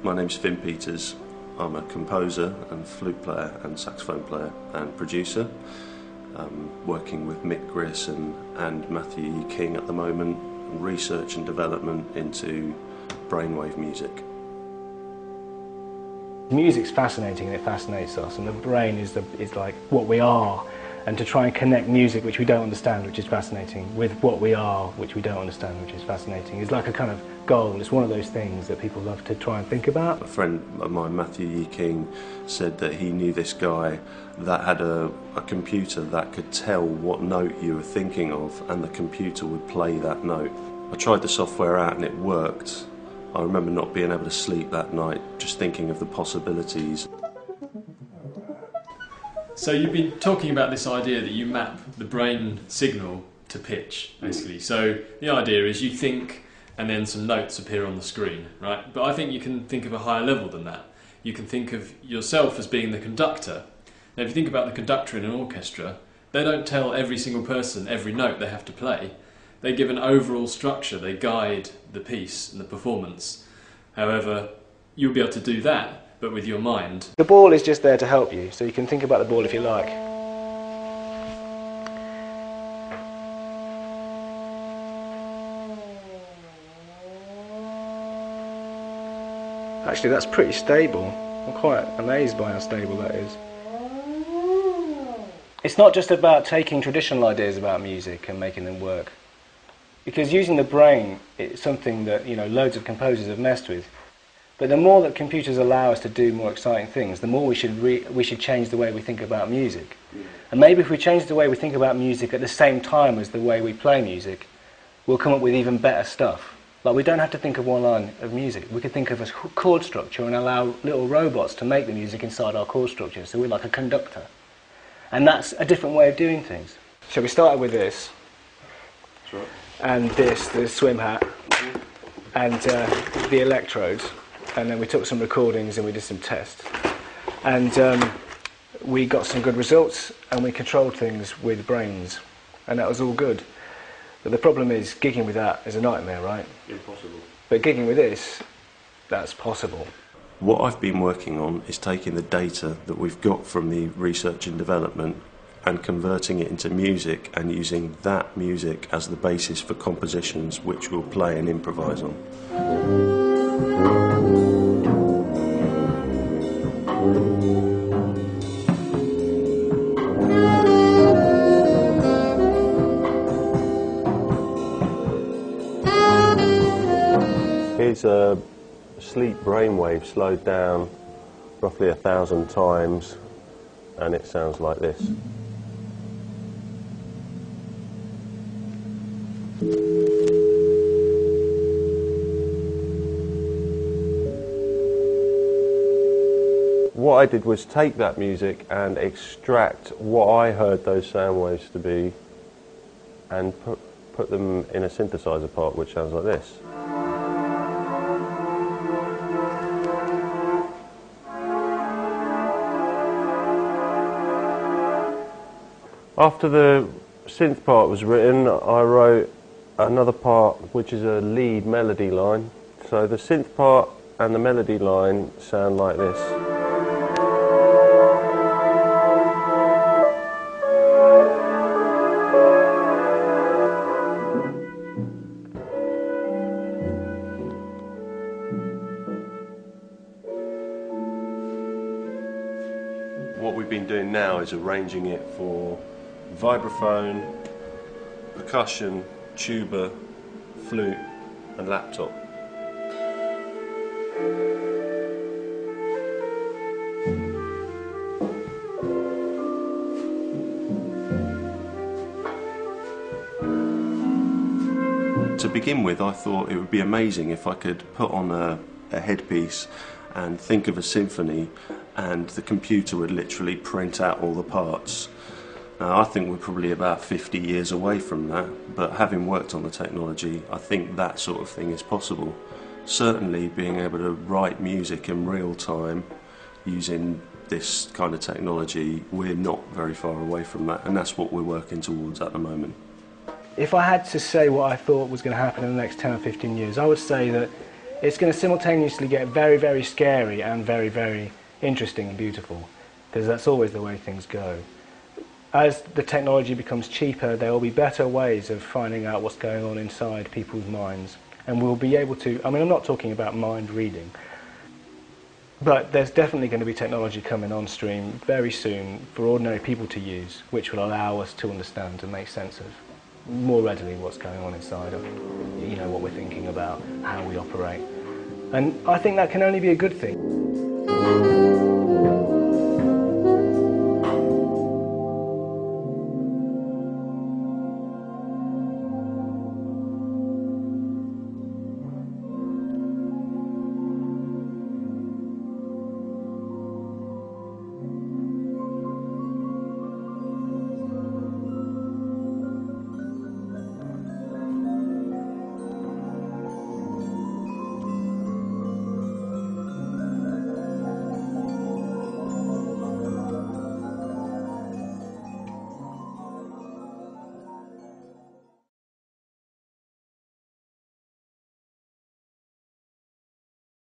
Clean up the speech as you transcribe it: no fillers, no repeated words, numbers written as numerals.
My name's Finn Peters. I'm a composer and flute player and saxophone player and producer. Working with Mick Grierson and Matthew E. King at the moment, research and development into brainwave music. Music's fascinating and it fascinates us, and the brain is like what we are, and to try and connect music, which we don't understand, which is fascinating, with what we are, which we don't understand, which is fascinating, is like a kind of goal. It's one of those things that people love to try and think about. A friend of mine, Matthew E. King, said that he knew this guy that had a computer that could tell what note you were thinking of, and the computer would play that note. I tried the software out and it worked. I remember not being able to sleep that night, just thinking of the possibilities. So you've been talking about this idea that you map the brain signal to pitch, basically. So the idea is you think and then some notes appear on the screen, right? But I think you can think of a higher level than that. You can think of yourself as being the conductor. Now if you think about the conductor in an orchestra, they don't tell every single person every note they have to play. They give an overall structure, they guide the piece and the performance. However, you'll be able to do that, but with your mind. The ball is just there to help you, so you can think about the ball if you like. Actually, that's pretty stable. I'm quite amazed by how stable that is. It's not just about taking traditional ideas about music and making them work. Because using the brain is something that, you know, loads of composers have messed with. But the more that computers allow us to do more exciting things, the more we should change the way we think about music. And maybe if we change the way we think about music at the same time as the way we play music, we'll come up with even better stuff. Like, we don't have to think of one line of music. We could think of a chord structure and allow little robots to make the music inside our chord structure. So we're like a conductor. And that's a different way of doing things. So we started with this. That's right. And this, the swim hat, and the electrodes. And then we took some recordings and we did some tests. And we got some good results, and we controlled things with brains. And that was all good. But the problem is, gigging with that is a nightmare, right? Impossible. But gigging with this, that's possible. What I've been working on is taking the data that we've got from the research and development and converting it into music, and using that music as the basis for compositions which we'll play and improvise on. Here's a sleep brainwave slowed down roughly 1,000 times, and it sounds like this. What I did was take that music and extract what I heard those sound waves to be, and put them in a synthesizer part which sounds like this. After the synth part was written, I wrote another part which is a lead melody line. So the synth part and the melody line sound like this. What we've been doing now is arranging it for vibraphone, percussion, tuba, flute and laptop. To begin with, I thought it would be amazing if I could put on a headpiece and think of a symphony, and the computer would literally print out all the parts. Now, I think we're probably about 50 years away from that, but having worked on the technology, I think that sort of thing is possible. Certainly being able to write music in real time using this kind of technology, we're not very far away from that, and that's what we're working towards at the moment. If I had to say what I thought was going to happen in the next 10 or 15 years, I would say that it's going to simultaneously get very, very scary and very, very interesting and beautiful, because that's always the way things go. As the technology becomes cheaper, there will be better ways of finding out what's going on inside people's minds, and we'll be able to, I mean, I'm not talking about mind reading, but there's definitely going to be technology coming on stream very soon for ordinary people to use, which will allow us to understand and make sense of more readily what's going on inside of, you know, what we're thinking about, how we operate. And I think that can only be a good thing.